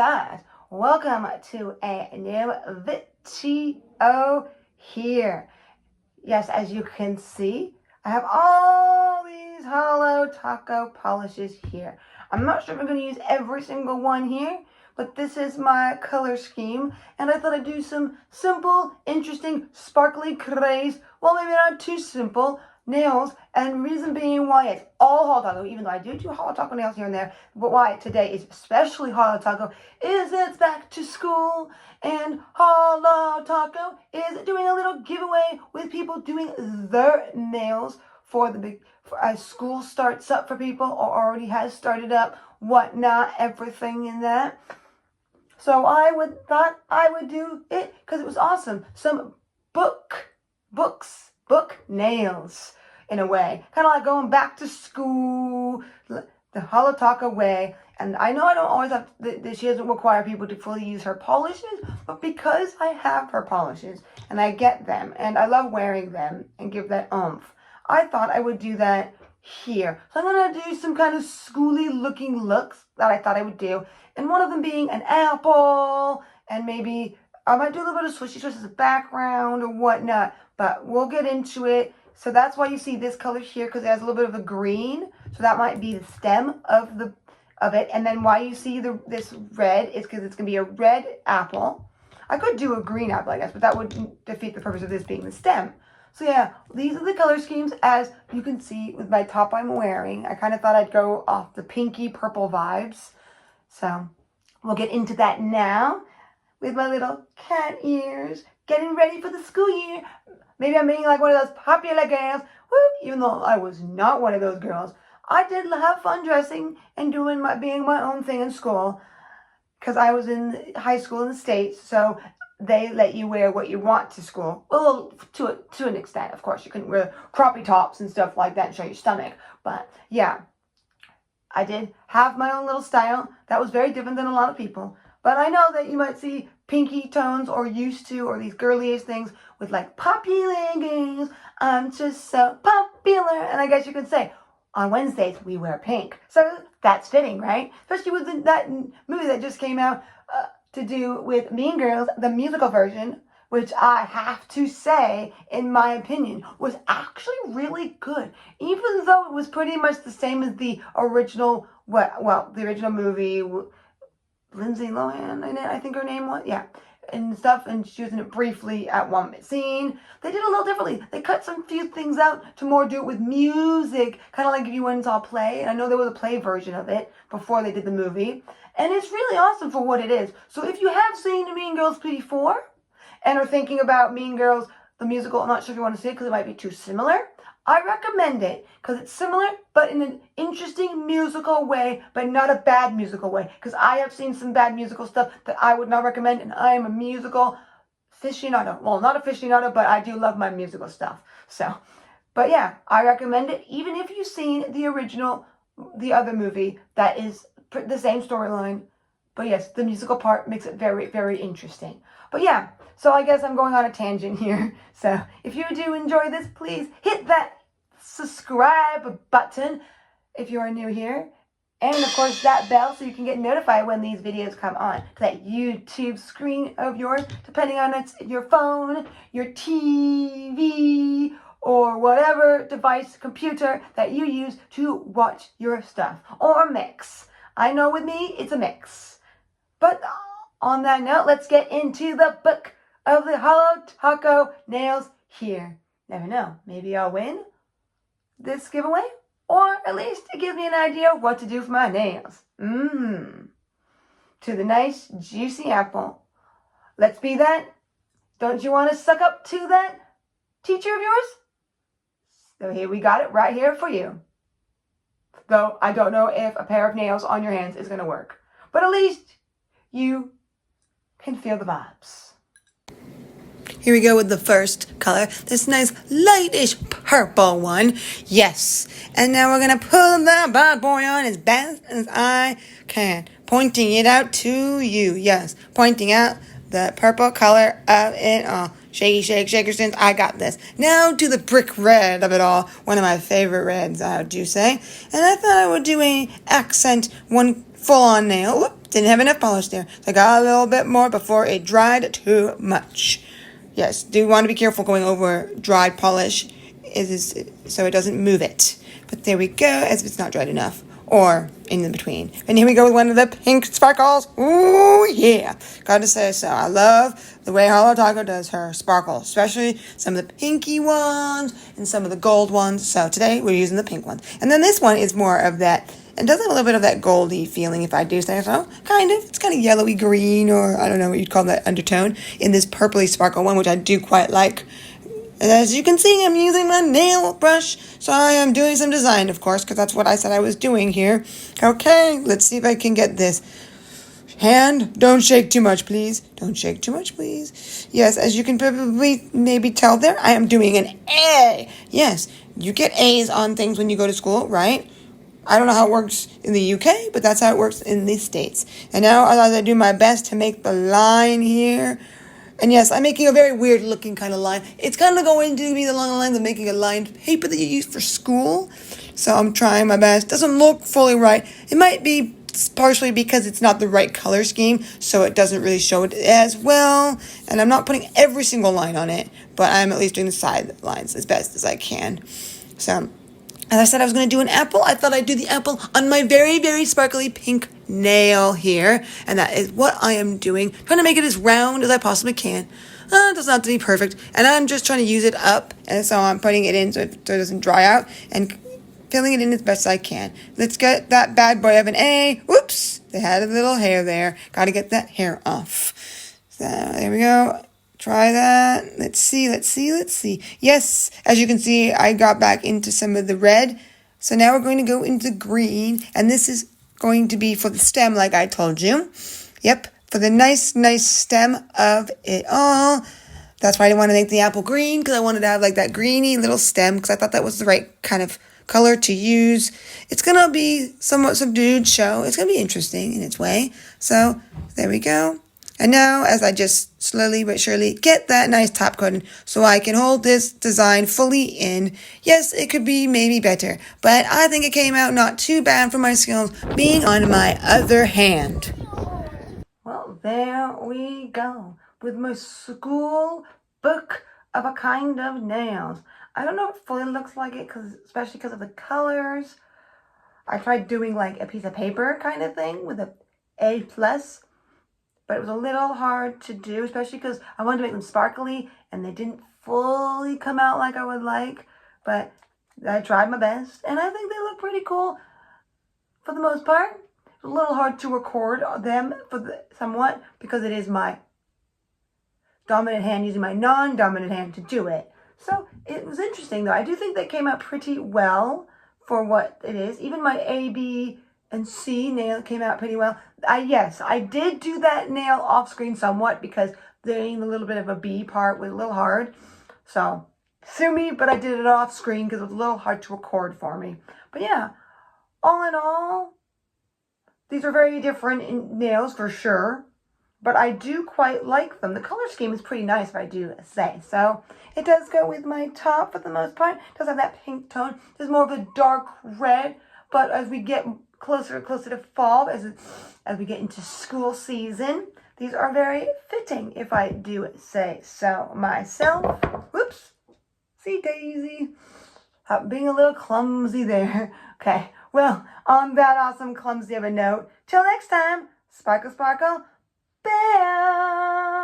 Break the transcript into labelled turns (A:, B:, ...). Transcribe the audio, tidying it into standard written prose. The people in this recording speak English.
A: size. Welcome to a new video here. Yes, as you can see, I have all these Holo Taco polishes here. I'm not sure if I'm going to use every single one here, but this is my color scheme, and I thought I'd do some simple, interesting, sparkly craze. Well, maybe not too simple nails, and reason being why it's all Holo Taco, even though I do Holo Taco nails here and there, but why today is especially Holo Taco is it's back to school, and Holo Taco is doing a little giveaway with people doing their nails for the big, as school starts up for people or already has started up, whatnot, everything in that. So thought I would do it because it was awesome. Some book nails in a way, kind of like going back to school, the Holo Taco way. And I know I don't always have, she doesn't require people to fully use her polishes, but because I have her polishes and I get them and I love wearing them and give that oomph, I thought I would do that here. So I'm going to do some kind of schooly looking looks that I thought I would do. And one of them being an apple, and maybe I might do a little bit of swishy swish as a background or whatnot, but we'll get into it. So that's why you see this color here, because it has a little bit of a green. So that might be the stem of it. And then why you see this red is because it's going to be a red apple. I could do a green apple, I guess, but that would defeat the purpose of this being the stem. So yeah, these are the color schemes as you can see with my top I'm wearing. I kind of thought I'd go off the pinky purple vibes. So we'll get into that now with my little cat ears, getting ready for the school year. Maybe I'm being like one of those popular girls. Woo! Even though I was not one of those girls, I did have fun dressing and being my own thing in school, because I was in high school in the States, so they let you wear what you want to school. Well, to an extent, of course. You couldn't wear croppy tops and stuff like that and show your stomach. But yeah, I did have my own little style. That was very different than a lot of people. But I know that you might see pinky tones or used to, or these girliest things with like poppy leggings. I'm just so popular. And I guess you could say, on Wednesdays, we wear pink. So that's fitting, right? Especially with that movie that just came out to do with Mean Girls, the musical version, which I have to say, in my opinion, was actually really good. Even though it was pretty much the same as the original, the original movie, Lindsay Lohan, I think her name was, yeah, and stuff, and she was in it briefly at one scene. They did a little differently. They cut some few things out to more do it with music, kind of like if you went and saw a play, and I know there was a play version of it before they did the movie, and it's really awesome for what it is. So if you have seen Mean Girls before, and are thinking about Mean Girls, the musical, I'm not sure if you want to see it because it might be too similar, I recommend it because it's similar, but in an interesting musical way, but not a bad musical way. Because I have seen some bad musical stuff that I would not recommend, and I am a musical aficionado. Well, not aficionado, but I do love my musical stuff. So, but yeah, I recommend it, even if you've seen the original, the other movie that is the same storyline. But yes, the musical part makes it very, very interesting. But yeah, so I guess I'm going on a tangent here. So if you do enjoy this, please hit that subscribe button if you are new here. And of course that bell so you can get notified when these videos come on. That YouTube screen of yours, depending on it's your phone, your TV, or whatever device, computer that you use to watch your stuff. Or mix. I know with me, it's a mix. But on that note, let's get into the book of the Holo Taco nails here. Never know, maybe I'll win this giveaway, or at least it gives me an idea of what to do for my nails. To the nice, juicy apple. Let's be that. Don't you want to suck up to that teacher of yours? So here we got it right here for you. Though I don't know if a pair of nails on your hands is going to work. But at least you can feel the vibes. Here we go with the first color, this nice lightish purple one. Yes. And now we're going to pull that bad boy on as best as I can. Pointing it out to you. Yes. Pointing out the purple color of it all. Shaky, shake, shaker, since I got this. Now to the brick red of it all. One of my favorite reds, I do say. And I thought I would do an accent, one full-on nail. Whoop. Didn't have enough polish there. So I got a little bit more before it dried too much. Yes, do want to be careful going over dried polish so it doesn't move it. But there we go, as if it's not dried enough. Or in the between. And here we go with one of the pink sparkles. Ooh, yeah. Gotta say so. I love the way Holo Taco does her sparkles, especially some of the pinky ones and some of the gold ones. So today we're using the pink ones. And then this one is more of that, it does have a little bit of that goldy feeling, if I do say so. Kind of. It's kind of yellowy green, or I don't know what you'd call that undertone, in this purpley sparkle one, which I do quite like. And as you can see, I'm using my nail brush, so I am doing some design, of course, because that's what I said I was doing here. Okay, let's see if I can get this. Hand, don't shake too much, please. Don't shake too much, please. Yes, as you can probably maybe tell there, I am doing an A. Yes, you get A's on things when you go to school, right? I don't know how it works in the UK, but that's how it works in the States. And now, as I do my best to make the line here. And yes, I'm making a very weird looking kind of line. It's kind of going to be along the lines of making a lined paper that you use for school. So I'm trying my best. Doesn't look fully right. It might be partially because it's not the right color scheme, so it doesn't really show it as well. And I'm not putting every single line on it, but I'm at least doing the side lines as best as I can. So, as I said I was going to do an apple, I thought I'd do the apple on my very, very sparkly pink nail here. And that is what I am doing. Trying to make it as round as I possibly can. It doesn't have to be perfect. And I'm just trying to use it up. And so I'm putting it in so it doesn't dry out. And filling it in as best I can. Let's get that bad boy of an A. Whoops! They had a little hair there. Got to get that hair off. So there we go. Try that. Let's see. Yes, as you can see, I got back into some of the red. So now we're going to go into green. And this is going to be for the stem, like I told you. Yep, for the nice stem of it all. That's why I didn't want to make the apple green, because I wanted to have like that greeny little stem, because I thought that was the right kind of color to use. It's going to be somewhat subdued show. It's going to be interesting in its way. So there we go. And now, as I just slowly but surely get that nice top coating so I can hold this design fully in. Yes, it could be maybe better, but I think it came out not too bad for my skills being on my other hand. Well, there we go with my school book of a kind of nails. I don't know if it fully looks like it, especially because of the colors. I tried doing like a piece of paper kind of thing with a A+. But it was a little hard to do, especially because I wanted to make them sparkly and they didn't fully come out like I would like. But I tried my best and I think they look pretty cool for the most part. It's a little hard to record them somewhat because it is my dominant hand using my non-dominant hand to do it. So it was interesting though. I do think they came out pretty well for what it is. Even my A, B, and C nail came out pretty well. Yes, I did do that nail off screen somewhat because doing a little bit of a B part was a little hard. So, sue me, but I did it off screen because it was a little hard to record for me. But yeah, all in all, these are very different nails for sure. But I do quite like them. The color scheme is pretty nice, if I do say. So, it does go with my top for the most part. It does have that pink tone. There's more of a dark red. But as we get closer and closer to fall, as we get into school season, these are very fitting, if I do say so myself. Whoops. See, Daisy. Being a little clumsy there. Okay, well, on that awesome clumsy of a note, till next time, sparkle, sparkle, bam!